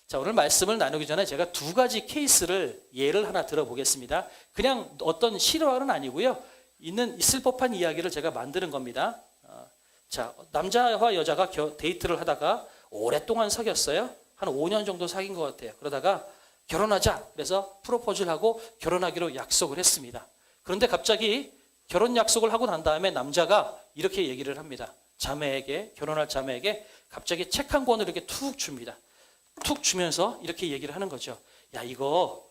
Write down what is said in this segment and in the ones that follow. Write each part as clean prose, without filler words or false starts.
자, 오늘 말씀을 나누기 전에 제가 두 가지 케이스를 예를 하나 들어보겠습니다. 그냥 어떤 실화는 아니고요. 있을 법한 이야기를 제가 만드는 겁니다. 자, 남자와 여자가 데이트를 하다가 오랫동안 사귀었어요. 한 5년 정도 사귄 것 같아요. 그러다가 결혼하자. 그래서 프로포즈를 하고 결혼하기로 약속을 했습니다. 그런데 갑자기 결혼 약속을 하고 난 다음에 남자가 이렇게 얘기를 합니다. 결혼할 자매에게 갑자기 책 한 권을 이렇게 툭 줍니다. 툭 주면서 이렇게 얘기를 하는 거죠. 야, 이거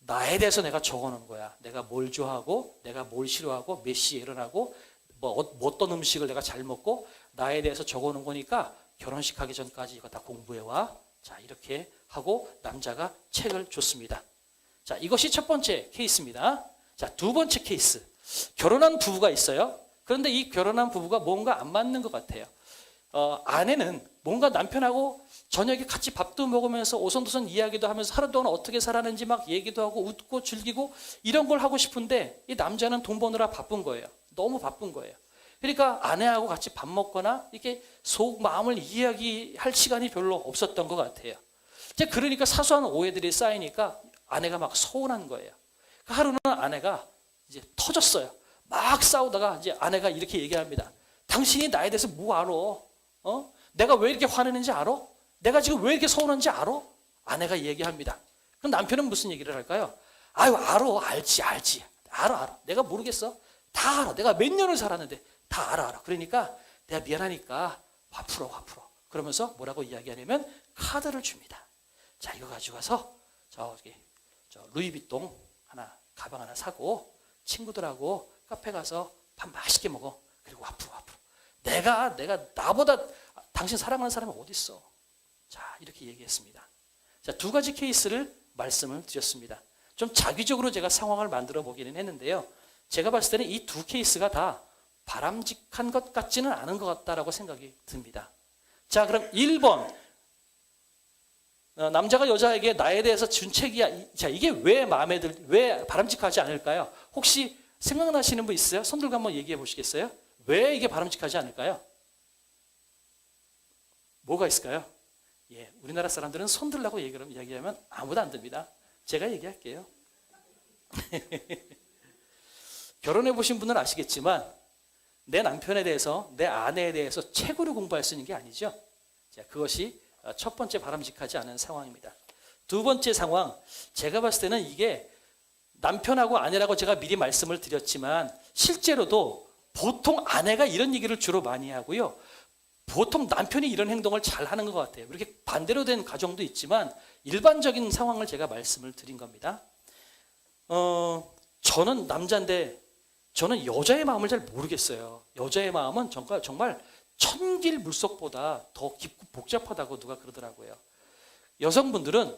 나에 대해서 내가 적어놓은 거야. 내가 뭘 좋아하고, 내가 뭘 싫어하고, 몇 시에 일어나고, 어떤 음식을 내가 잘 먹고, 나에 대해서 적어놓은 거니까 결혼식 하기 전까지 이거 다 공부해와. 자, 이렇게 하고 남자가 책을 줬습니다. 자, 이것이 첫 번째 케이스입니다. 자, 두 번째 케이스. 결혼한 부부가 있어요. 그런데 이 결혼한 부부가 뭔가 안 맞는 것 같아요. 아내는 뭔가 남편하고 저녁에 같이 밥도 먹으면서 오손도손 이야기도 하면서 하루 동안 어떻게 살았는지 막 얘기도 하고 웃고 즐기고 이런 걸 하고 싶은데 이 남자는 돈 버느라 바쁜 거예요. 너무 바쁜 거예요. 그러니까 아내하고 같이 밥 먹거나 이렇게 속 마음을 이야기할 시간이 별로 없었던 것 같아요. 이제 그러니까 사소한 오해들이 쌓이니까 아내가 막 서운한 거예요. 하루는 아내가 이제 터졌어요. 막 싸우다가 이제 아내가 이렇게 얘기합니다. 당신이 나에 대해서 뭐 알아? 내가 왜 이렇게 화내는지 알아? 내가 지금 왜 이렇게 서운한지 알아? 아내가 얘기합니다. 그럼 남편은 무슨 얘기를 할까요? 아유, 알지. 알아. 내가 모르겠어. 다 알아. 내가 몇 년을 살았는데 다 알아. 그러니까 내가 미안하니까 화 풀어. 그러면서 뭐라고 이야기하냐면 카드를 줍니다. 자, 이거 가지고 가서 저 루이비통 가방 하나 사고 친구들하고 카페 가서 밥 맛있게 먹어. 그리고 화 풀어. 내가 나보다 당신 사랑하는 사람이 어디 있어? 자, 이렇게 얘기했습니다. 자, 두 가지 케이스를 말씀을 드렸습니다. 좀 자기적으로 제가 상황을 만들어 보기는 했는데요. 제가 봤을 때는 이 두 케이스가 다 바람직한 것 같지는 않은 것 같다라고 생각이 듭니다. 자, 그럼 1번. 남자가 여자에게 나에 대해서 준 책이야. 자, 이게 왜 왜 바람직하지 않을까요? 혹시 생각나시는 분 있어요? 손 들고 한번 얘기해 보시겠어요? 왜 이게 바람직하지 않을까요? 뭐가 있을까요? 예, 우리나라 사람들은 손 들라고 얘기하면 아무도 안 듭니다. 제가 얘기할게요. 결혼해 보신 분은 아시겠지만 내 남편에 대해서, 내 아내에 대해서 책으로 공부할 수 있는 게 아니죠. 자, 그것이 첫 번째 바람직하지 않은 상황입니다. 두 번째 상황, 제가 봤을 때는 이게 남편하고 아내라고 제가 미리 말씀을 드렸지만 실제로도 보통 아내가 이런 얘기를 주로 많이 하고요. 보통 남편이 이런 행동을 잘 하는 것 같아요. 이렇게 반대로 된 가정도 있지만 일반적인 상황을 제가 말씀을 드린 겁니다. 저는 남자인데 저는 여자의 마음을 잘 모르겠어요. 여자의 마음은 정말 천길 물속보다 더 깊고 복잡하다고 누가 그러더라고요. 여성분들은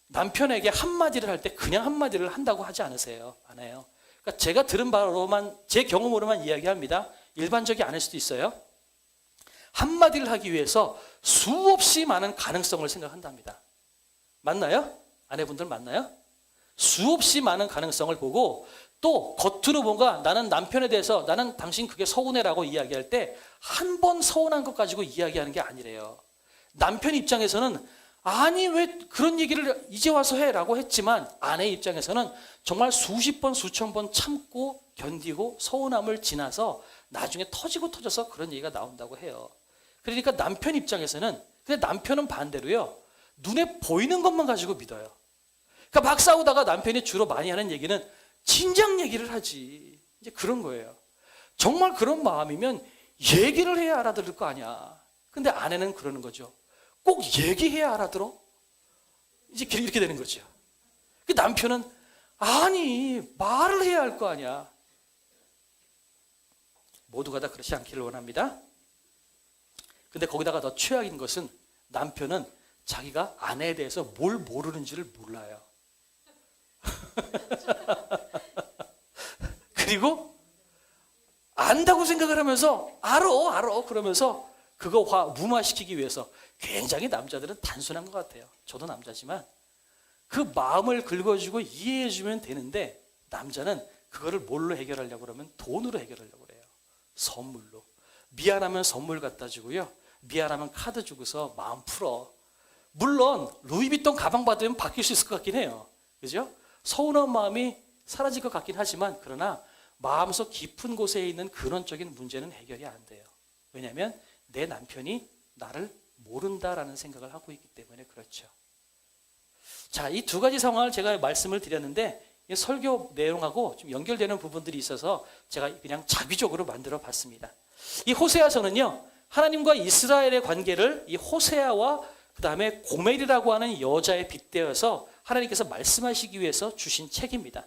남편에게 한마디를 할 때 그냥 한마디를 한다고 하지 않으세요? 안 해요. 그러니까 제가 들은 바로만, 제 경험으로만 이야기합니다. 일반적이 아닐 수도 있어요. 한마디를 하기 위해서 수없이 많은 가능성을 생각한답니다. 맞나요? 아내분들 맞나요? 수없이 많은 가능성을 보고 또 겉으로 뭔가 나는 남편에 대해서 나는 당신 그게 서운해라고 이야기할 때 한 번 서운한 것 가지고 이야기하는 게 아니래요. 남편 입장에서는 아니 왜 그런 얘기를 이제 와서 해라고 했지만 아내 입장에서는 정말 수십 번 수천 번 참고 견디고 서운함을 지나서 나중에 터져서 그런 얘기가 나온다고 해요. 그러니까 남편 입장에서는, 근데 남편은 반대로요, 눈에 보이는 것만 가지고 믿어요. 그러니까 막 싸우다가 남편이 주로 많이 하는 얘기는 진작 얘기를 하지. 이제 그런 거예요. 정말 그런 마음이면 얘기를 해야 알아들을 거 아니야. 근데 아내는 그러는 거죠. 꼭 얘기해야 알아들어? 이제 이렇게 되는 거죠. 그 남편은 아니 말을 해야 할 거 아니야. 모두가 다 그렇지 않기를 원합니다. 근데 거기다가 더 최악인 것은 남편은 자기가 아내에 대해서 뭘 모르는지를 몰라요. 그리고 안다고 생각을 하면서 알아 그러면서 그거 무마시키기 위해서 굉장히 남자들은 단순한 것 같아요. 저도 남자지만 그 마음을 긁어주고 이해해주면 되는데 남자는 그거를 뭘로 해결하려고 그러면 돈으로 해결하려고 그래요. 선물로. 미안하면 선물 갖다 주고요. 미안하면 카드 주고서 마음 풀어. 물론 루이비통 가방 받으면 바뀔 수 있을 것 같긴 해요. 그죠? 서운한 마음이 사라질 것 같긴 하지만 그러나 마음속 깊은 곳에 있는 근원적인 문제는 해결이 안 돼요. 왜냐하면 내 남편이 나를 모른다라는 생각을 하고 있기 때문에 그렇죠. 자, 이 두 가지 상황을 제가 말씀을 드렸는데 이 설교 내용하고 좀 연결되는 부분들이 있어서 제가 그냥 자비적으로 만들어 봤습니다. 이 호세아서는요, 하나님과 이스라엘의 관계를 이 호세아와 그 다음에 고멜이라고 하는 여자에 빗대어서 하나님께서 말씀하시기 위해서 주신 책입니다.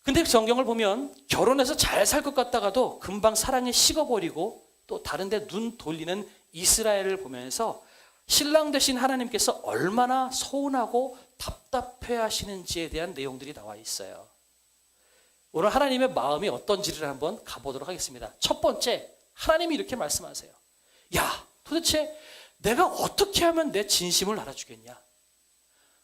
근데 성경을 보면 결혼해서 잘 살 것 같다가도 금방 사랑에 식어버리고 또 다른 데 눈 돌리는 이스라엘을 보면서 신랑 되신 하나님께서 얼마나 서운하고 답답해 하시는지에 대한 내용들이 나와 있어요. 오늘 하나님의 마음이 어떤지를 한번 가보도록 하겠습니다. 첫 번째, 하나님이 이렇게 말씀하세요. 야, 도대체 내가 어떻게 하면 내 진심을 알아주겠냐?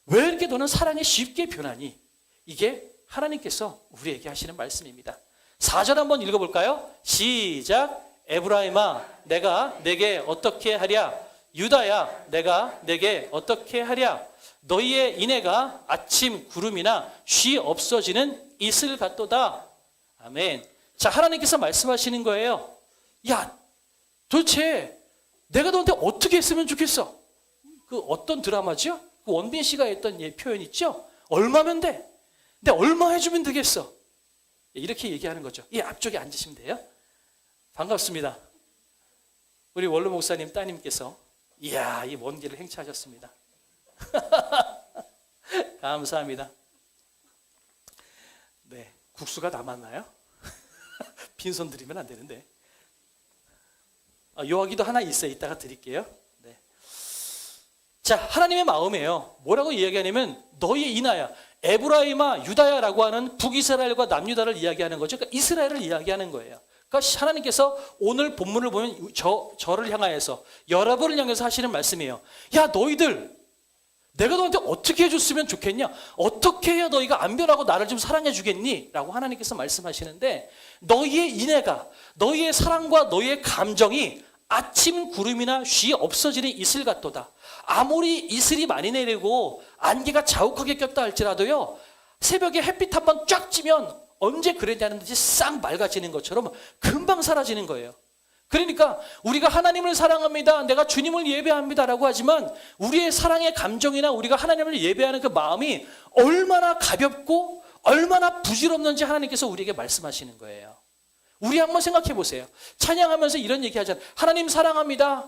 왜 이렇게 너는 사랑에 쉽게 변하니? 이게 하나님께서 우리에게 하시는 말씀입니다. 4절 한번 읽어볼까요? 시작. 에브라임아, 내가 내게 어떻게 하랴? 유다야, 내가 내게 어떻게 하랴? 너희의 인애가 아침 구름이나 쉬 없어지는 이슬 같도다. 아멘. 자, 하나님께서 말씀하시는 거예요. 야, 도대체 내가 너한테 어떻게 했으면 좋겠어? 그 어떤 드라마죠? 그 원빈 씨가 했던 표현 있죠? 얼마면 돼? 근데 얼마 해주면 되겠어? 이렇게 얘기하는 거죠. 이 앞쪽에 앉으시면 돼요. 반갑습니다. 우리 원로 목사님 따님께서 이야, 이 먼 길을 행차하셨습니다. 감사합니다. 네, 국수가 남았나요? 빈손 드리면 안 되는데. 여기도 하나 있어요. 이따가 드릴게요. 네. 자, 하나님의 마음이에요. 뭐라고 이야기하냐면 너희의 인하야, 에브라임아, 유다야라고 하는 북이스라엘과 남유다를 이야기하는 거죠. 그러니까 이스라엘을 이야기하는 거예요. 그러니까 하나님께서 오늘 본문을 보면 저를 향하여서 여러분을 향해서 하시는 말씀이에요. 야, 너희들 내가 너한테 어떻게 해줬으면 좋겠냐? 어떻게 해야 너희가 안 변하고 나를 좀 사랑해 주겠니? 라고 하나님께서 말씀하시는데 너희의 인애가, 너희의 사랑과 너희의 감정이 아침 구름이나 쉬 없어지는 이슬 같도다. 아무리 이슬이 많이 내리고 안개가 자욱하게 꼈다 할지라도요, 새벽에 햇빛 한번 쫙 찌면 언제 그랬냐는 듯이 싹 맑아지는 것처럼 금방 사라지는 거예요. 그러니까 우리가 하나님을 사랑합니다, 내가 주님을 예배합니다라고 하지만 우리의 사랑의 감정이나 우리가 하나님을 예배하는 그 마음이 얼마나 가볍고 얼마나 부질없는지 하나님께서 우리에게 말씀하시는 거예요. 우리 한번 생각해 보세요. 찬양하면서 이런 얘기 하잖아요. 하나님 사랑합니다.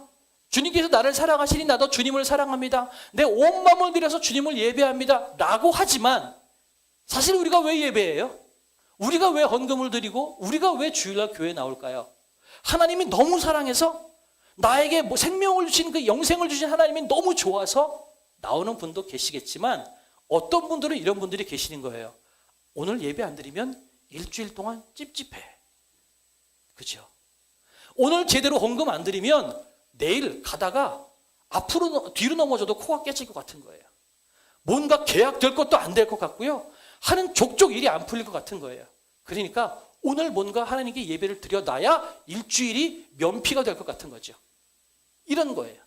주님께서 나를 사랑하시니 나도 주님을 사랑합니다. 내 온 마음을 들여서 주님을 예배합니다 라고 하지만 사실 우리가 왜 예배해요? 우리가 왜 헌금을 드리고 우리가 왜 주일날 교회에 나올까요? 하나님이 너무 사랑해서 나에게 생명을 주신 그 영생을 주신 하나님이 너무 좋아서 나오는 분도 계시겠지만 어떤 분들은 이런 분들이 계시는 거예요. 오늘 예배 안 드리면 일주일 동안 찝찝해. 그죠? 오늘 제대로 헌금 안 드리면 내일 가다가 앞으로 뒤로 넘어져도 코가 깨질 것 같은 거예요. 뭔가 계약될 것도 안 될 것 같고요. 하는 족족 일이 안 풀릴 것 같은 거예요. 그러니까 오늘 뭔가 하나님께 예배를 드려놔야 일주일이 면피가 될 것 같은 거죠. 이런 거예요.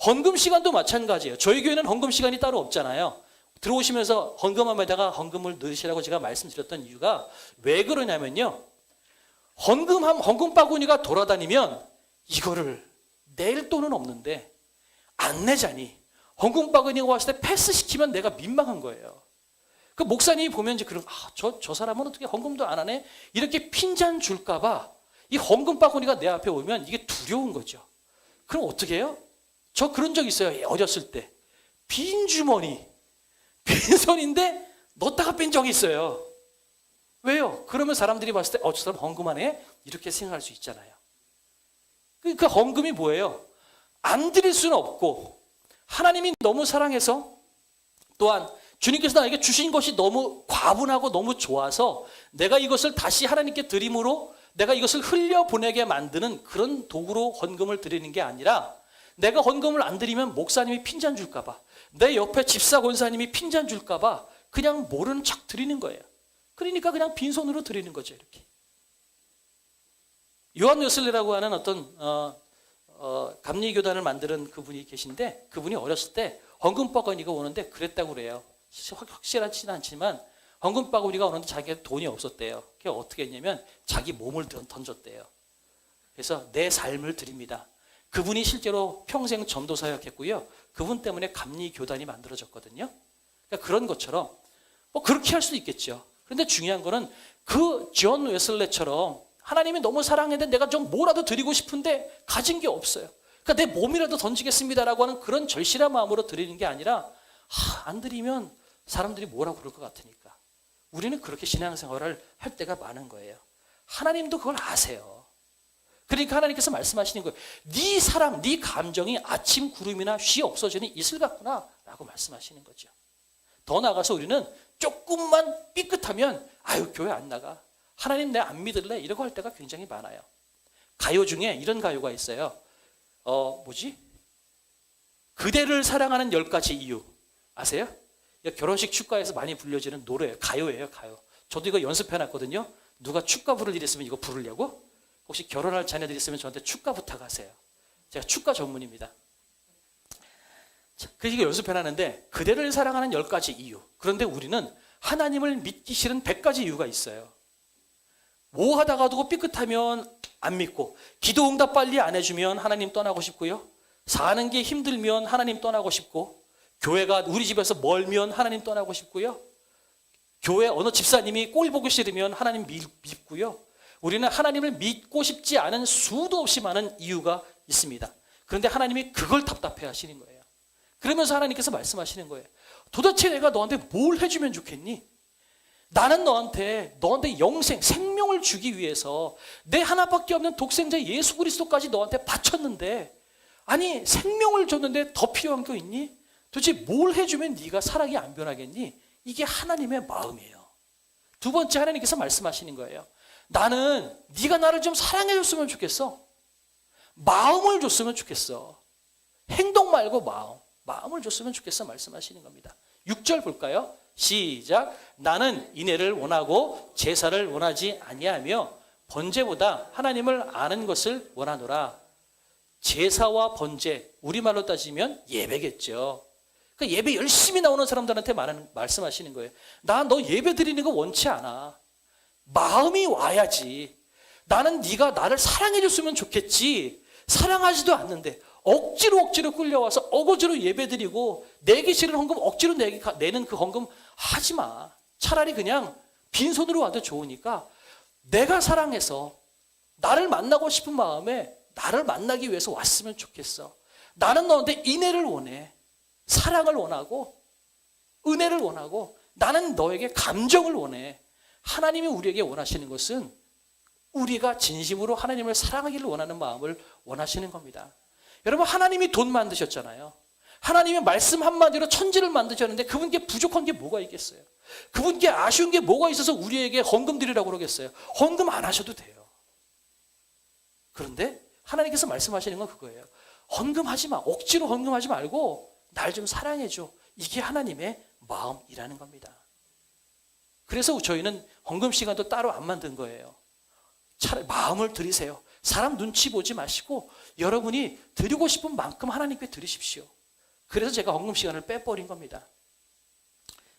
헌금 시간도 마찬가지예요. 저희 교회는 헌금 시간이 따로 없잖아요. 들어오시면서 헌금함에다가 헌금을 넣으시라고 제가 말씀드렸던 이유가 왜 그러냐면요. 헌금 바구니가 돌아다니면 이거를 낼 돈은 없는데 안 내자니 헌금 바구니가 왔을 때 패스시키면 내가 민망한 거예요. 그 목사님이 보면 이제 그런, 저 사람은 어떻게 헌금도 안 하네? 이렇게 핀잔 줄까봐 이 헌금 바구니가 내 앞에 오면 이게 두려운 거죠. 그럼 어떻게 해요? 저 그런 적 있어요. 어렸을 때. 빈 주머니, 빈손인데 넣었다가 뺀 적이 있어요. 왜요? 그러면 사람들이 봤을 때, 저 사람 헌금하네? 이렇게 생각할 수 있잖아요. 그 헌금이 뭐예요? 안 드릴 수는 없고, 하나님이 너무 사랑해서 또한 주님께서 나에게 주신 것이 너무 과분하고 너무 좋아서 내가 이것을 다시 하나님께 드림으로 내가 이것을 흘려보내게 만드는 그런 도구로 헌금을 드리는 게 아니라 내가 헌금을 안 드리면 목사님이 핀잔 줄까 봐, 내 옆에 집사 권사님이 핀잔 줄까 봐 그냥 모르는 척 드리는 거예요. 그러니까 그냥 빈손으로 드리는 거죠. 이렇게. 요한 웨슬리라고 하는 어떤 감리교단을 만드는 그분이 계신데 그분이 어렸을 때 헌금바구니가 오는데 그랬다고 그래요. 확실하지는 않지만 헌금바구니가 오는데 자기가 돈이 없었대요. 그게 어떻게 했냐면 자기 몸을 던졌대요. 그래서 내 삶을 드립니다. 그분이 실제로 평생 전도사였겠고요. 그분 때문에 감리교단이 만들어졌거든요. 그러니까 그런 것처럼 뭐 그렇게 할 수도 있겠죠. 그런데 중요한 거는 그 존 웨슬레처럼 하나님이 너무 사랑했는데 내가 좀 뭐라도 드리고 싶은데 가진 게 없어요. 그러니까 내 몸이라도 던지겠습니다라고 하는 그런 절실한 마음으로 드리는 게 아니라 안 드리면 사람들이 뭐라고 그럴 것 같으니까. 우리는 그렇게 신앙생활을 할 때가 많은 거예요. 하나님도 그걸 아세요. 그러니까 하나님께서 말씀하시는 거예요. 네 사랑, 네 감정이 아침 구름이나 쉬 없어지는 이슬 같구나 라고 말씀하시는 거죠. 더 나아가서 우리는 조금만 삐끗하면 아유 교회 안 나가. 하나님 내가 안 믿을래? 이러고 할 때가 굉장히 많아요. 가요 중에 이런 가요가 있어요. 그대를 사랑하는 10가지 이유 아세요? 결혼식 축가에서 많이 불려지는 노래예요. 가요예요, 가요. 저도 이거 연습해놨거든요. 누가 축가 부를 일 있으면 이거 부르려고? 혹시 결혼할 자녀들 있으면 저한테 축가 부탁하세요. 제가 축가 전문입니다. 그래서 이거 연습해놨는데 그대를 사랑하는 10가지 이유. 그런데 우리는 하나님을 믿기 싫은 100가지 이유가 있어요. 뭐 하다가도 삐끗하면 안 믿고, 기도 응답 빨리 안 해주면 하나님 떠나고 싶고요. 사는 게 힘들면 하나님 떠나고 싶고, 교회가 우리 집에서 멀면 하나님 떠나고 싶고요. 교회 어느 집사님이 꼴 보기 싫으면 하나님 믿고요. 우리는 하나님을 믿고 싶지 않은 수도 없이 많은 이유가 있습니다. 그런데 하나님이 그걸 답답해 하시는 거예요. 그러면서 하나님께서 말씀하시는 거예요. 도대체 내가 너한테 뭘 해주면 좋겠니? 나는 너한테 영생, 생명을 주기 위해서 내 하나밖에 없는 독생자 예수 그리스도까지 너한테 바쳤는데, 아니 생명을 줬는데 더 필요한 거 있니? 도대체 뭘 해주면 네가 사랑이 안 변하겠니? 이게 하나님의 마음이에요. 두 번째, 하나님께서 말씀하시는 거예요. 나는 네가 나를 좀 사랑해 줬으면 좋겠어. 마음을 줬으면 좋겠어. 행동 말고 마음을 줬으면 좋겠어 말씀하시는 겁니다. 6절 볼까요? 시작. 나는 인애를 원하고 제사를 원하지 아니하며 번제보다 하나님을 아는 것을 원하노라. 제사와 번제, 우리말로 따지면 예배겠죠. 그러니까 예배 열심히 나오는 사람들한테 말씀하시는 거예요. 나 너 예배 드리는 거 원치 않아. 마음이 와야지. 나는 네가 나를 사랑해 줬으면 좋겠지. 사랑하지도 않는데 억지로 끌려와서 어거지로 예배드리고 내기 싫은 헌금 억지로 내는 그 헌금 하지 마. 차라리 그냥 빈손으로 와도 좋으니까 내가 사랑해서 나를 만나고 싶은 마음에 나를 만나기 위해서 왔으면 좋겠어. 나는 너한테 인애를 원해. 사랑을 원하고 은혜를 원하고 나는 너에게 감정을 원해. 하나님이 우리에게 원하시는 것은 우리가 진심으로 하나님을 사랑하기를 원하는 마음을 원하시는 겁니다. 여러분, 하나님이 돈 만드셨잖아요. 하나님의 말씀 한마디로 천지를 만드셨는데 그분께 부족한 게 뭐가 있겠어요? 그분께 아쉬운 게 뭐가 있어서 우리에게 헌금 드리라고 그러겠어요? 헌금 안 하셔도 돼요. 그런데 하나님께서 말씀하시는 건 그거예요. 헌금하지 마. 억지로 헌금하지 말고 날 좀 사랑해줘. 이게 하나님의 마음이라는 겁니다. 그래서 저희는 헌금 시간도 따로 안 만든 거예요. 차라리 마음을 드리세요. 사람 눈치 보지 마시고 여러분이 드리고 싶은 만큼 하나님께 드리십시오. 그래서 제가 헌금 시간을 빼버린 겁니다.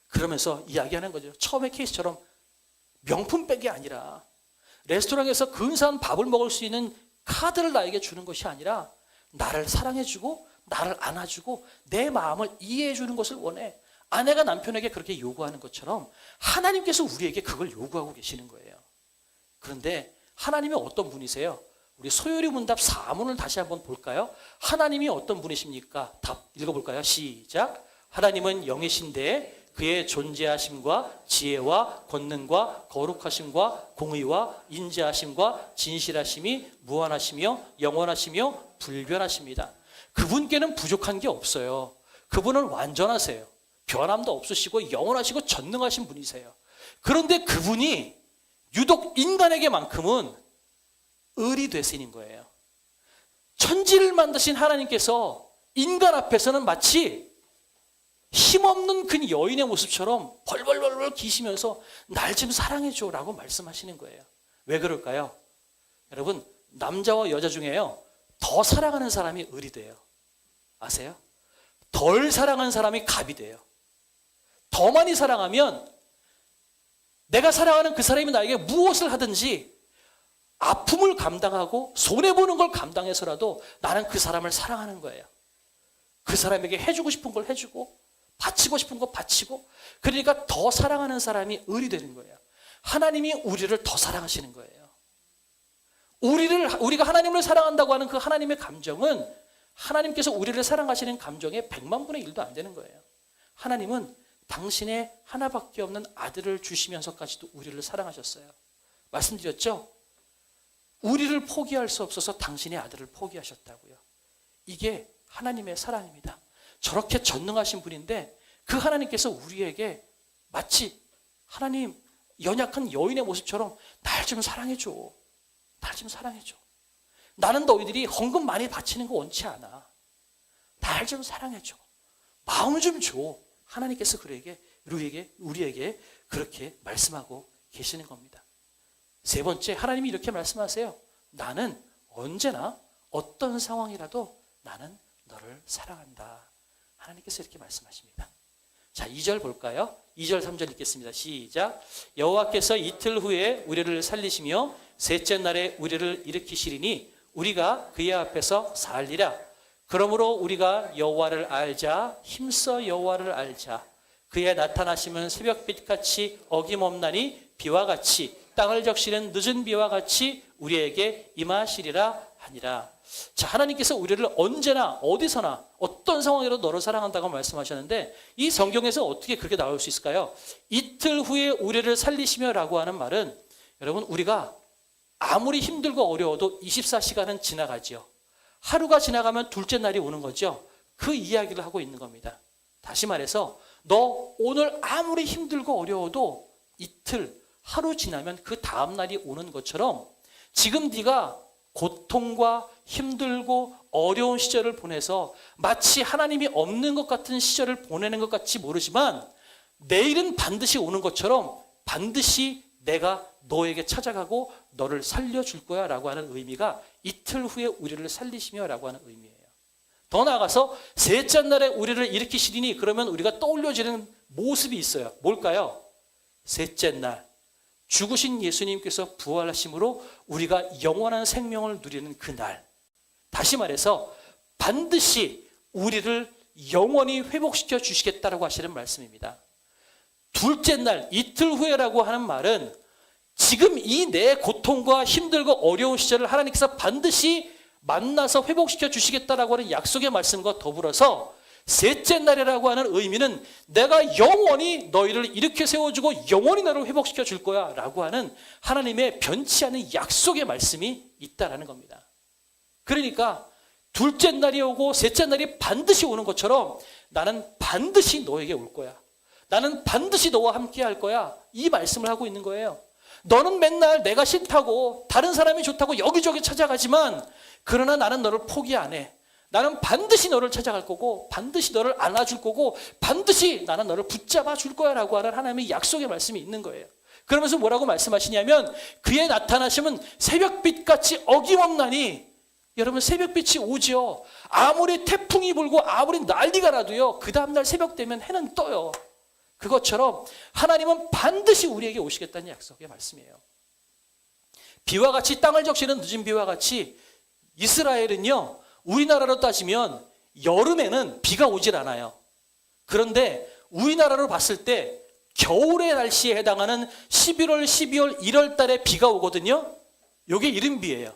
그러면서 이야기하는 거죠. 처음에 케이스처럼 명품백이 아니라 레스토랑에서 근사한 밥을 먹을 수 있는 카드를 나에게 주는 것이 아니라 나를 사랑해주고 나를 안아주고 내 마음을 이해해주는 것을 원해. 아내가 남편에게 그렇게 요구하는 것처럼 하나님께서 우리에게 그걸 요구하고 계시는 거예요. 그런데 하나님이 어떤 분이세요? 우리 소요리 문답 4문을 다시 한번 볼까요? 하나님이 어떤 분이십니까? 답 읽어볼까요? 시작. 하나님은 영이신데 그의 존재하심과 지혜와 권능과 거룩하심과 공의와 인자하심과 진실하심이 무한하시며 영원하시며 불변하십니다. 그분께는 부족한 게 없어요. 그분은 완전하세요. 변함도 없으시고 영원하시고 전능하신 분이세요. 그런데 그분이 유독 인간에게만큼은 을이 되시는 거예요. 천지를 만드신 하나님께서 인간 앞에서는 마치 힘없는 그 여인의 모습처럼 벌벌벌벌 기시면서 날 좀 사랑해줘 라고 말씀하시는 거예요. 왜 그럴까요? 여러분, 남자와 여자 중에요, 더 사랑하는 사람이 을이 돼요. 아세요? 덜 사랑하는 사람이 갑이 돼요. 더 많이 사랑하면 내가 사랑하는 그 사람이 나에게 무엇을 하든지 아픔을 감당하고 손해보는 걸 감당해서라도 나는 그 사람을 사랑하는 거예요. 그 사람에게 해주고 싶은 걸 해주고 바치고 싶은 거 바치고, 그러니까 더 사랑하는 사람이 을이 되는 거예요. 하나님이 우리를 더 사랑하시는 거예요. 우리가 하나님을 사랑한다고 하는 그 하나님의 감정은 하나님께서 우리를 사랑하시는 감정의 100만 분의 1도 안 되는 거예요. 하나님은 당신의 하나밖에 없는 아들을 주시면서까지도 우리를 사랑하셨어요. 말씀드렸죠? 우리를 포기할 수 없어서 당신의 아들을 포기하셨다고요. 이게 하나님의 사랑입니다. 저렇게 전능하신 분인데 그 하나님께서 우리에게 마치 하나님 연약한 여인의 모습처럼 날 좀 사랑해줘. 날 좀 사랑해줘. 나는 너희들이 헌금 많이 바치는 거 원치 않아. 날 좀 사랑해줘. 마음 좀 줘. 하나님께서 우리에게 그렇게 말씀하고 계시는 겁니다. 세 번째, 하나님이 이렇게 말씀하세요. 나는 언제나 어떤 상황이라도 나는 너를 사랑한다. 하나님께서 이렇게 말씀하십니다. 자, 2절 볼까요? 2절 3절 읽겠습니다. 시작. 여호와께서 이틀 후에 우리를 살리시며 셋째 날에 우리를 일으키시리니 우리가 그의 앞에서 살리라. 그러므로 우리가 여호와를 알자. 힘써 여호와를 알자. 그의 나타나심은 새벽빛같이 어김없나니 비와 같이 땅을 적시는 늦은 비와 같이 우리에게 임하시리라 하니라. 자, 하나님께서 우리를 언제나 어디서나 어떤 상황이라도 너를 사랑한다고 말씀하셨는데 이 성경에서 어떻게 그렇게 나올 수 있을까요? 이틀 후에 우리를 살리시며 라고 하는 말은 여러분, 우리가 아무리 힘들고 어려워도 24시간은 지나가지요. 하루가 지나가면 둘째 날이 오는 거죠. 그 이야기를 하고 있는 겁니다. 다시 말해서 너 오늘 아무리 힘들고 어려워도 이틀, 하루 지나면 그 다음 날이 오는 것처럼 지금 네가 고통과 힘들고 어려운 시절을 보내서 마치 하나님이 없는 것 같은 시절을 보내는 것 같이 모르지만 내일은 반드시 오는 것처럼 반드시 내가 너에게 찾아가고 너를 살려줄 거야 라고 하는 의미가 이틀 후에 우리를 살리시며 라고 하는 의미예요. 더 나아가서 셋째 날에 우리를 일으키시리니 그러면 우리가 떠올려지는 모습이 있어요. 뭘까요? 셋째 날 죽으신 예수님께서 부활하심으로 우리가 영원한 생명을 누리는 그날, 다시 말해서 반드시 우리를 영원히 회복시켜 주시겠다라고 하시는 말씀입니다. 둘째 날, 이틀 후에라고 하는 말은 지금 이 내 고통과 힘들고 어려운 시절을 하나님께서 반드시 만나서 회복시켜 주시겠다라고 하는 약속의 말씀과 더불어서 셋째 날이라고 하는 의미는 내가 영원히 너희를 일으켜 세워주고 영원히 너를 회복시켜 줄 거야 라고 하는 하나님의 변치 않은 약속의 말씀이 있다라는 겁니다. 그러니까 둘째 날이 오고 셋째 날이 반드시 오는 것처럼 나는 반드시 너에게 올 거야. 나는 반드시 너와 함께 할 거야. 이 말씀을 하고 있는 거예요. 너는 맨날 내가 싫다고 다른 사람이 좋다고 여기저기 찾아가지만 그러나 나는 너를 포기 안 해. 나는 반드시 너를 찾아갈 거고 반드시 너를 안아줄 거고 반드시 나는 너를 붙잡아 줄 거야 라고 하는 하나님의 약속의 말씀이 있는 거예요. 그러면서 뭐라고 말씀하시냐면 그의 나타나심은 새벽빛같이 어김없나니, 여러분 새벽빛이 오죠. 아무리 태풍이 불고 아무리 난리가 나도요 그 다음날 새벽 되면 해는 떠요. 그것처럼 하나님은 반드시 우리에게 오시겠다는 약속의 말씀이에요. 비와 같이 땅을 적시는 늦은 비와 같이 이스라엘은요 우리나라로 따지면 여름에는 비가 오질 않아요. 그런데 우리나라로 봤을 때 겨울의 날씨에 해당하는 11월, 12월, 1월 달에 비가 오거든요. 이게 이른비예요.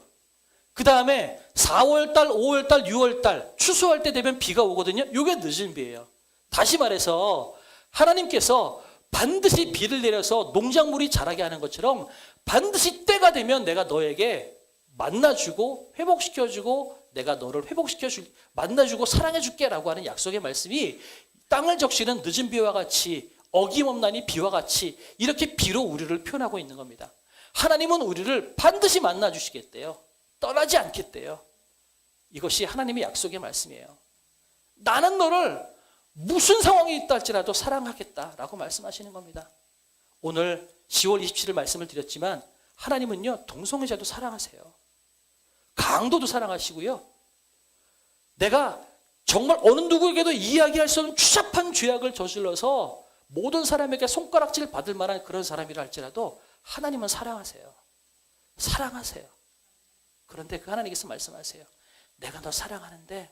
그 다음에 4월 달, 5월 달, 6월 달 추수할 때 되면 비가 오거든요. 이게 늦은 비예요. 다시 말해서 하나님께서 반드시 비를 내려서 농작물이 자라게 하는 것처럼 반드시 때가 되면 내가 너에게 만나주고 회복시켜주고 내가 너를 만나주고 사랑해줄게 라고 하는 약속의 말씀이 땅을 적시는 늦은 비와 같이 어김없나니 비와 같이 이렇게 비로 우리를 표현하고 있는 겁니다. 하나님은 우리를 반드시 만나주시겠대요. 떠나지 않겠대요. 이것이 하나님의 약속의 말씀이에요. 나는 너를 무슨 상황이 있다 할지라도 사랑하겠다라고 말씀하시는 겁니다. 오늘 10월 27일 말씀을 드렸지만 하나님은요 동성애자도 사랑하세요. 강도도 사랑하시고요. 내가 정말 어느 누구에게도 이야기할 수 없는 추잡한 죄악을 저질러서 모든 사람에게 손가락질 받을 만한 그런 사람이라 할지라도 하나님은 사랑하세요. 사랑하세요. 그런데 그 하나님께서 말씀하세요. 내가 너 사랑하는데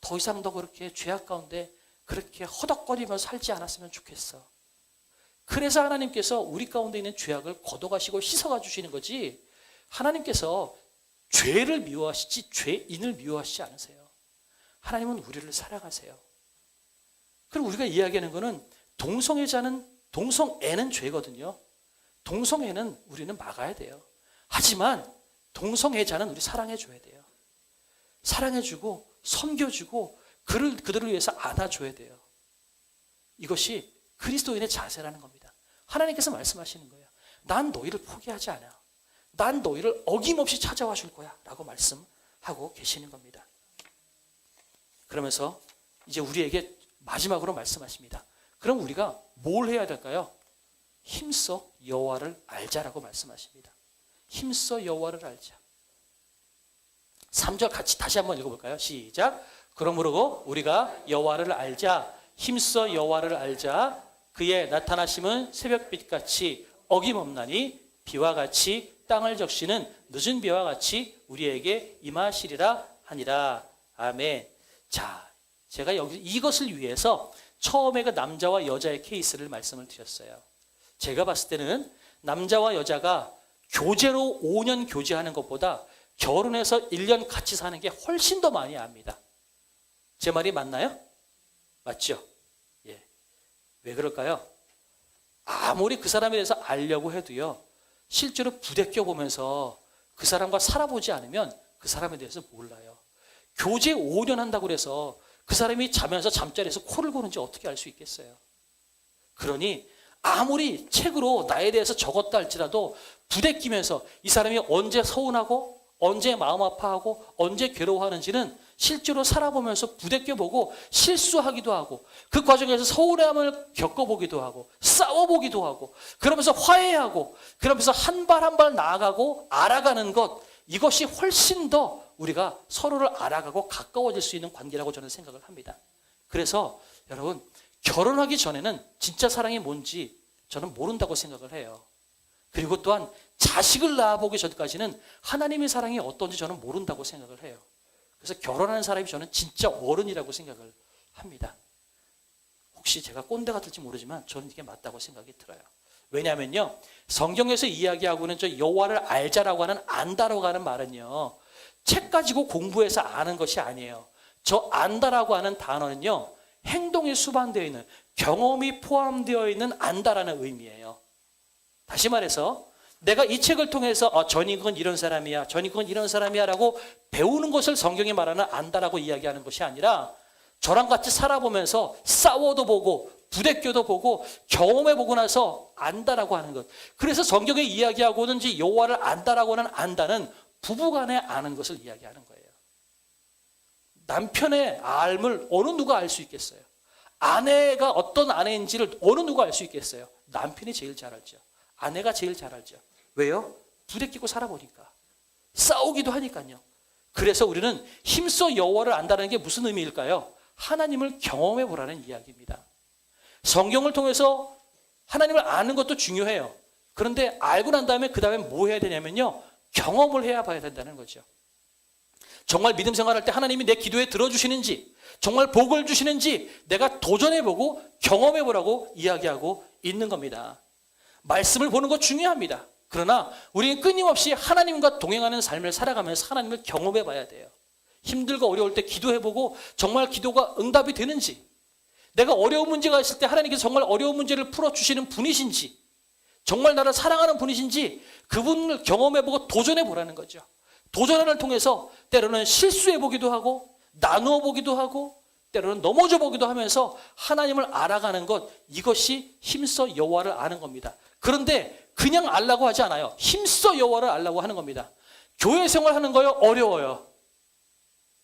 더 이상 너 그렇게 죄악 가운데 그렇게 허덕거리면서 살지 않았으면 좋겠어. 그래서 하나님께서 우리 가운데 있는 죄악을 걷어가시고 씻어가 주시는 거지, 하나님께서 죄를 미워하시지 죄인을 미워하시지 않으세요. 하나님은 우리를 사랑하세요. 그럼 우리가 이야기하는 거는 동성애는 죄거든요. 동성애는 우리는 막아야 돼요. 하지만 동성애자는 우리 사랑해줘야 돼요. 사랑해주고 섬겨주고 그들을 위해서 안아줘야 돼요. 이것이 그리스도인의 자세라는 겁니다. 하나님께서 말씀하시는 거예요. 난 너희를 포기하지 않아. 난 너희를 어김없이 찾아와 줄 거야 라고 말씀하고 계시는 겁니다. 그러면서 이제 우리에게 마지막으로 말씀하십니다. 그럼 우리가 뭘 해야 될까요? 힘써 여호와를 알자라고 말씀하십니다. 힘써 여호와를 알자. 3절 같이 다시 한번 읽어볼까요? 시작. 그러므로 우리가 여호와를 알자. 힘써 여호와를 알자. 그의 나타나심은 새벽빛같이 어김없나니 비와 같이 땅을 적시는 늦은 비와 같이 우리에게 임하시리라 하니라. 아멘. 자, 제가 여기 이것을 위해서 처음에 그 남자와 여자의 케이스를 말씀을 드렸어요. 제가 봤을 때는 남자와 여자가 교제로 5년 교제하는 것보다 결혼해서 1년 같이 사는 게 훨씬 더 많이 압니다. 제 말이 맞나요? 맞죠? 예. 왜 그럴까요? 아무리 그 사람에 대해서 알려고 해도요, 실제로 부대껴 보면서 그 사람과 살아보지 않으면 그 사람에 대해서 몰라요. 교제 5년 한다고 그래서 그 사람이 자면서 잠자리에서 코를 고는지 어떻게 알 수 있겠어요? 그러니 아무리 책으로 나에 대해서 적었다 할지라도 부대끼면서 이 사람이 언제 서운하고 언제 마음 아파하고 언제 괴로워하는지는 실제로 살아보면서 부대껴보고 실수하기도 하고 그 과정에서 서운함을 겪어보기도 하고 싸워보기도 하고 그러면서 화해하고 그러면서 한 발 한 발 나아가고 알아가는 것, 이것이 훨씬 더 우리가 서로를 알아가고 가까워질 수 있는 관계라고 저는 생각을 합니다. 그래서 여러분, 결혼하기 전에는 진짜 사랑이 뭔지 저는 모른다고 생각을 해요. 그리고 또한 자식을 낳아보기 전까지는 하나님의 사랑이 어떤지 저는 모른다고 생각을 해요. 그래서 결혼하는 사람이 저는 진짜 어른이라고 생각을 합니다. 혹시 제가 꼰대 같을지 모르지만 저는 이게 맞다고 생각이 들어요. 왜냐하면요, 성경에서 이야기하고는 저 여호와를 알자라고 하는 안다라고 하는 말은요, 책 가지고 공부해서 아는 것이 아니에요. 저 안다라고 하는 단어는요, 행동이 수반되어 있는, 경험이 포함되어 있는 안다라는 의미예요. 다시 말해서 내가 이 책을 통해서 전인권 이런 사람이야, 전인권 이런 사람이야 라고 배우는 것을 성경이 말하는 안다라고 이야기하는 것이 아니라 저랑 같이 살아보면서 싸워도 보고 부대껴도 보고 경험해보고 나서 안다라고 하는 것. 그래서 성경에 이야기하고는 여호와를 안다라고 하는 안다는 부부간에 아는 것을 이야기하는 거예요. 남편의 알을 어느 누가 알 수 있겠어요? 아내가 어떤 아내인지를 어느 누가 알 수 있겠어요? 남편이 제일 잘 알죠. 아내가 제일 잘 알죠. 왜요? 부대끼고 살아보니까. 싸우기도 하니까요. 그래서 우리는 힘써 여호와를 안다는 게 무슨 의미일까요? 하나님을 경험해 보라는 이야기입니다. 성경을 통해서 하나님을 아는 것도 중요해요. 그런데 알고 난 다음에 그 다음에 뭐 해야 되냐면요, 경험을 해야 봐야 된다는 거죠. 정말 믿음 생활할 때 하나님이 내 기도에 들어주시는지, 정말 복을 주시는지 내가 도전해보고 경험해보라고 이야기하고 있는 겁니다. 말씀을 보는 것 중요합니다. 그러나 우리는 끊임없이 하나님과 동행하는 삶을 살아가면서 하나님을 경험해봐야 돼요. 힘들고 어려울 때 기도해보고 정말 기도가 응답이 되는지, 내가 어려운 문제가 있을 때 하나님께서 정말 어려운 문제를 풀어주시는 분이신지, 정말 나를 사랑하는 분이신지 그분을 경험해보고 도전해보라는 거죠. 도전을 통해서 때로는 실수해보기도 하고 나누어 보기도 하고 때로는 넘어져 보기도 하면서 하나님을 알아가는 것, 이것이 힘써 여호와를 아는 겁니다. 그런데 그냥 알라고 하지 않아요. 힘써 여호와를 알라고 하는 겁니다. 교회 생활하는 거요, 어려워요.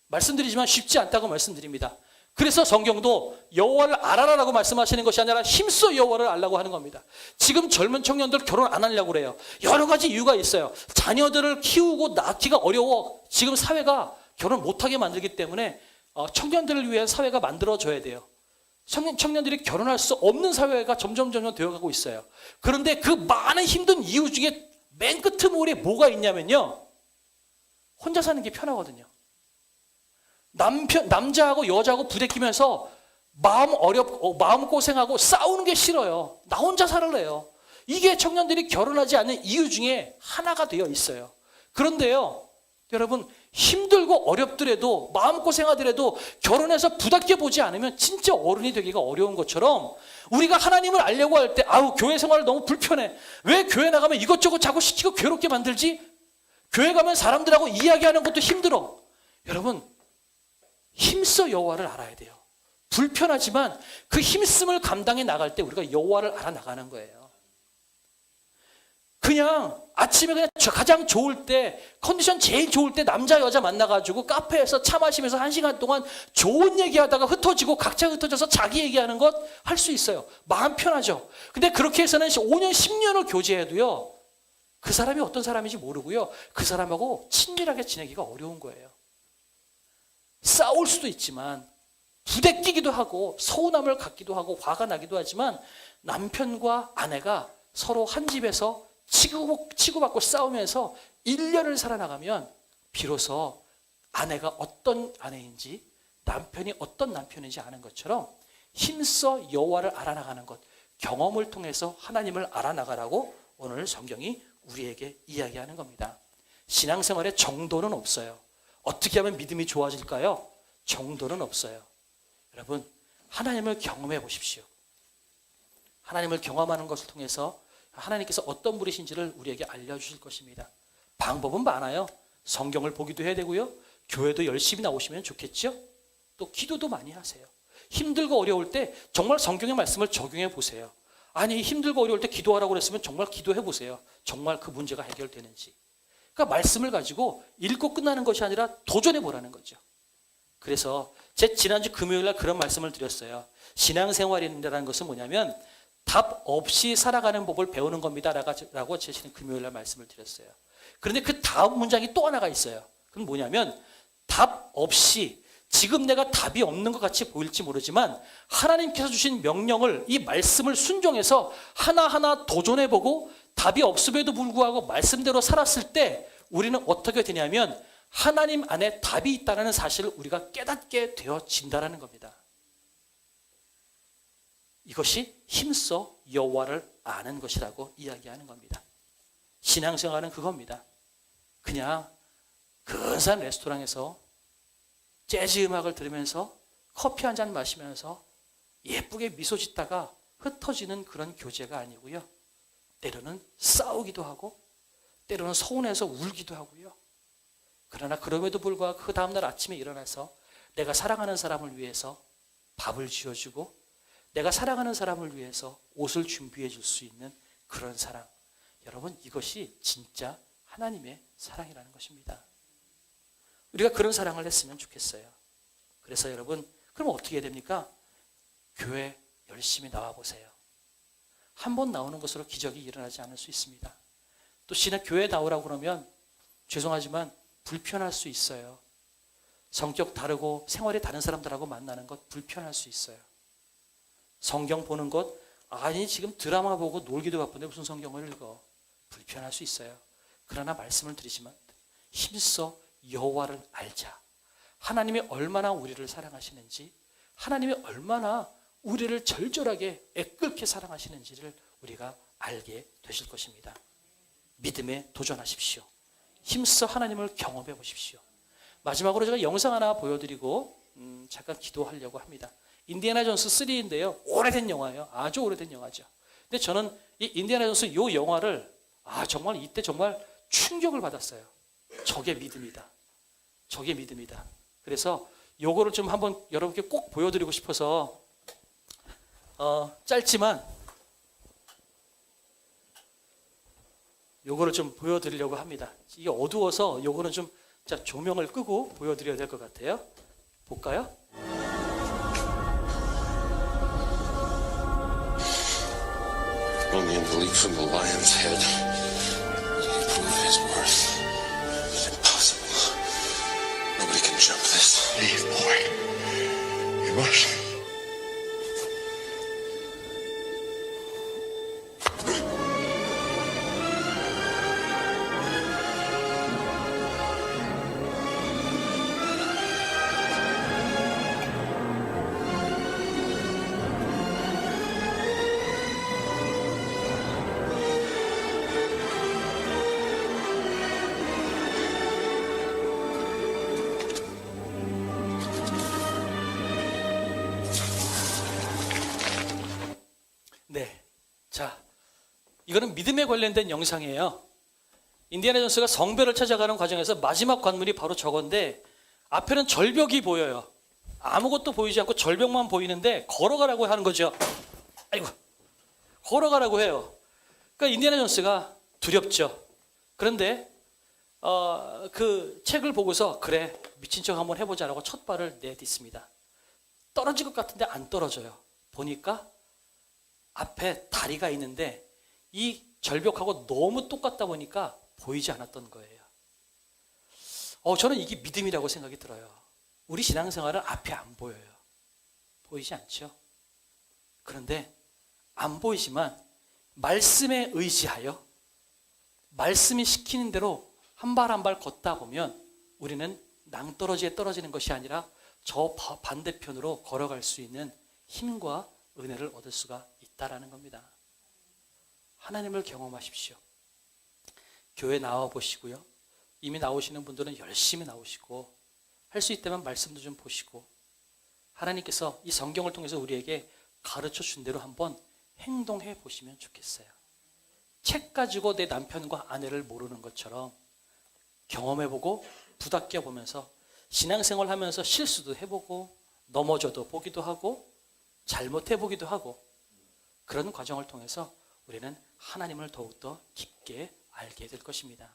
말씀드리지만 쉽지 않다고 말씀드립니다. 그래서 성경도 여호와를 알아라라고 말씀하시는 것이 아니라 힘써 여호와를 알라고 하는 겁니다. 지금 젊은 청년들 결혼 안 하려고 그래요. 여러 가지 이유가 있어요. 자녀들을 키우고 낳기가 어려워. 지금 사회가 결혼 못하게 만들기 때문에 청년들을 위한 사회가 만들어져야 돼요. 청년들이 결혼할 수 없는 사회가 점점 되어가고 있어요. 그런데 그 많은 힘든 이유 중에 맨 끝머리에 뭐가 있냐면요. 혼자 사는 게 편하거든요. 남자하고 여자하고 부대끼면서 마음 고생하고 싸우는 게 싫어요. 나 혼자 살래요. 이게 청년들이 결혼하지 않는 이유 중에 하나가 되어 있어요. 그런데요, 여러분, 힘들고 어렵더라도 마음고생하더라도 결혼해서 부닥겨 보지 않으면 진짜 어른이 되기가 어려운 것처럼 우리가 하나님을 알려고 할 때 교회 생활 너무 불편해. 왜 교회 나가면 이것저것 자꾸 시키고 괴롭게 만들지? 교회 가면 사람들하고 이야기하는 것도 힘들어. 여러분, 힘써 여호와를 알아야 돼요. 불편하지만 그 힘씀을 감당해 나갈 때 우리가 여호와를 알아나가는 거예요. 그냥 아침에 그냥 가장 좋을 때, 컨디션 제일 좋을 때 남자 여자 만나가지고 카페에서 차 마시면서 1시간 동안 좋은 얘기하다가 흩어지고 각자 흩어져서 자기 얘기하는 것 할 수 있어요. 마음 편하죠. 근데 그렇게 해서는 5년 10년을 교제해도요, 그 사람이 어떤 사람인지 모르고요, 그 사람하고 친밀하게 지내기가 어려운 거예요. 싸울 수도 있지만 부대끼기도 하고 서운함을 갖기도 하고 화가 나기도 하지만 남편과 아내가 서로 한 집에서 치고받고 싸우면서 1년을 살아나가면 비로소 아내가 어떤 아내인지 남편이 어떤 남편인지 아는 것처럼 힘써 여호와를 알아나가는 것, 경험을 통해서 하나님을 알아나가라고 오늘 성경이 우리에게 이야기하는 겁니다. 신앙생활에 정도는 없어요. 어떻게 하면 믿음이 좋아질까요? 정도는 없어요. 여러분, 하나님을 경험해 보십시오. 하나님을 경험하는 것을 통해서 하나님께서 어떤 분이신지를 우리에게 알려주실 것입니다. 방법은 많아요. 성경을 보기도 해야 되고요. 교회도 열심히 나오시면 좋겠죠. 또 기도도 많이 하세요. 힘들고 어려울 때 정말 성경의 말씀을 적용해 보세요. 아니, 힘들고 어려울 때 기도하라고 그랬으면 정말 기도해 보세요. 정말 그 문제가 해결되는지. 그러니까 말씀을 가지고 읽고 끝나는 것이 아니라 도전해 보라는 거죠. 그래서 제 지난주 금요일 날 그런 말씀을 드렸어요. 신앙생활이라는 것은 뭐냐면 답 없이 살아가는 법을 배우는 겁니다 라고 제시는 금요일 날 말씀을 드렸어요. 그런데 그 다음 문장이 또 하나가 있어요. 그건 뭐냐면 답 없이, 지금 내가 답이 없는 것 같이 보일지 모르지만 하나님께서 주신 명령을, 이 말씀을 순종해서 하나하나 도전해보고 답이 없음에도 불구하고 말씀대로 살았을 때 우리는 어떻게 되냐면 하나님 안에 답이 있다는 사실을 우리가 깨닫게 되어진다는 겁니다. 이것이 힘써 여호와를 아는 것이라고 이야기하는 겁니다. 신앙생활은 그겁니다. 그냥 근사한 레스토랑에서 재즈 음악을 들으면서 커피 한 잔 마시면서 예쁘게 미소 짓다가 흩어지는 그런 교제가 아니고요. 때로는 싸우기도 하고 때로는 서운해서 울기도 하고요. 그러나 그럼에도 불구하고 그 다음날 아침에 일어나서 내가 사랑하는 사람을 위해서 밥을 지어주고 내가 사랑하는 사람을 위해서 옷을 준비해 줄 수 있는 그런 사랑. 여러분, 이것이 진짜 하나님의 사랑이라는 것입니다. 우리가 그런 사랑을 했으면 좋겠어요. 그래서 여러분, 그럼 어떻게 해야 됩니까? 교회 열심히 나와보세요. 한 번 나오는 것으로 기적이 일어나지 않을 수 있습니다. 또 교회 나오라고 그러면 죄송하지만 불편할 수 있어요. 성격 다르고 생활이 다른 사람들하고 만나는 것 불편할 수 있어요. 성경 보는 것, 아니 지금 드라마 보고 놀기도 바쁜데 무슨 성경을 읽어. 불편할 수 있어요. 그러나 말씀을 드리지만 힘써 여호와를 알자. 하나님이 얼마나 우리를 사랑하시는지, 하나님이 얼마나 우리를 절절하게 애끓게 사랑하시는지를 우리가 알게 되실 것입니다. 믿음에 도전하십시오. 힘써 하나님을 경험해 보십시오. 마지막으로 제가 영상 하나 보여드리고 잠깐 기도하려고 합니다. 인디애나 존스 3인데요. 오래된 영화예요. 아주 오래된 영화죠. 근데 저는 이 인디애나 존스 이 영화를 정말 이때 정말 충격을 받았어요. 저게 믿음이다. 저게 믿음이다. 그래서 요거를 좀 한번 여러분께 꼭 보여드리고 싶어서 짧지만 요거를 좀 보여드리려고 합니다. 이게 어두워서 요거는 좀 조명을 끄고 보여드려야 될 것 같아요. 볼까요? Only in the leap from the lion's head can he prove his worth. It's impossible. Nobody can jump this. Leave, boy. 자, 이거는 믿음에 관련된 영상이에요. 인디애나 존스가 성벽을 찾아가는 과정에서 마지막 관문이 바로 저건데 앞에는 절벽이 보여요. 아무것도 보이지 않고 절벽만 보이는데 걸어가라고 하는 거죠. 아이고, 걸어가라고 해요. 그러니까 인디애나 존스가 두렵죠. 그런데 그 책을 보고서 그래 미친 척 한번 해보자라고 첫 발을 내딛습니다. 떨어질 것 같은데 안 떨어져요. 보니까 앞에 다리가 있는데 이 절벽하고 너무 똑같다 보니까 보이지 않았던 거예요. 저는 이게 믿음이라고 생각이 들어요. 우리 신앙생활은 앞에 안 보여요. 보이지 않죠? 그런데 안 보이지만 말씀에 의지하여 말씀이 시키는 대로 한 발 한 발 걷다 보면 우리는 낭떠러지에 떨어지는 것이 아니라 저 반대편으로 걸어갈 수 있는 힘과 은혜를 얻을 수가 있다라는 겁니다. 하나님을 경험하십시오. 교회 나와 보시고요. 이미 나오시는 분들은 열심히 나오시고 할 수 있다면 말씀도 좀 보시고 하나님께서 이 성경을 통해서 우리에게 가르쳐 준 대로 한번 행동해 보시면 좋겠어요. 책 가지고 내 남편과 아내를 모르는 것처럼 경험해보고 부닥겨 보면서 신앙생활 하면서 실수도 해보고 넘어져도 보기도 하고 잘못해보기도 하고 그런 과정을 통해서 우리는 하나님을 더욱더 깊게 알게 될 것입니다.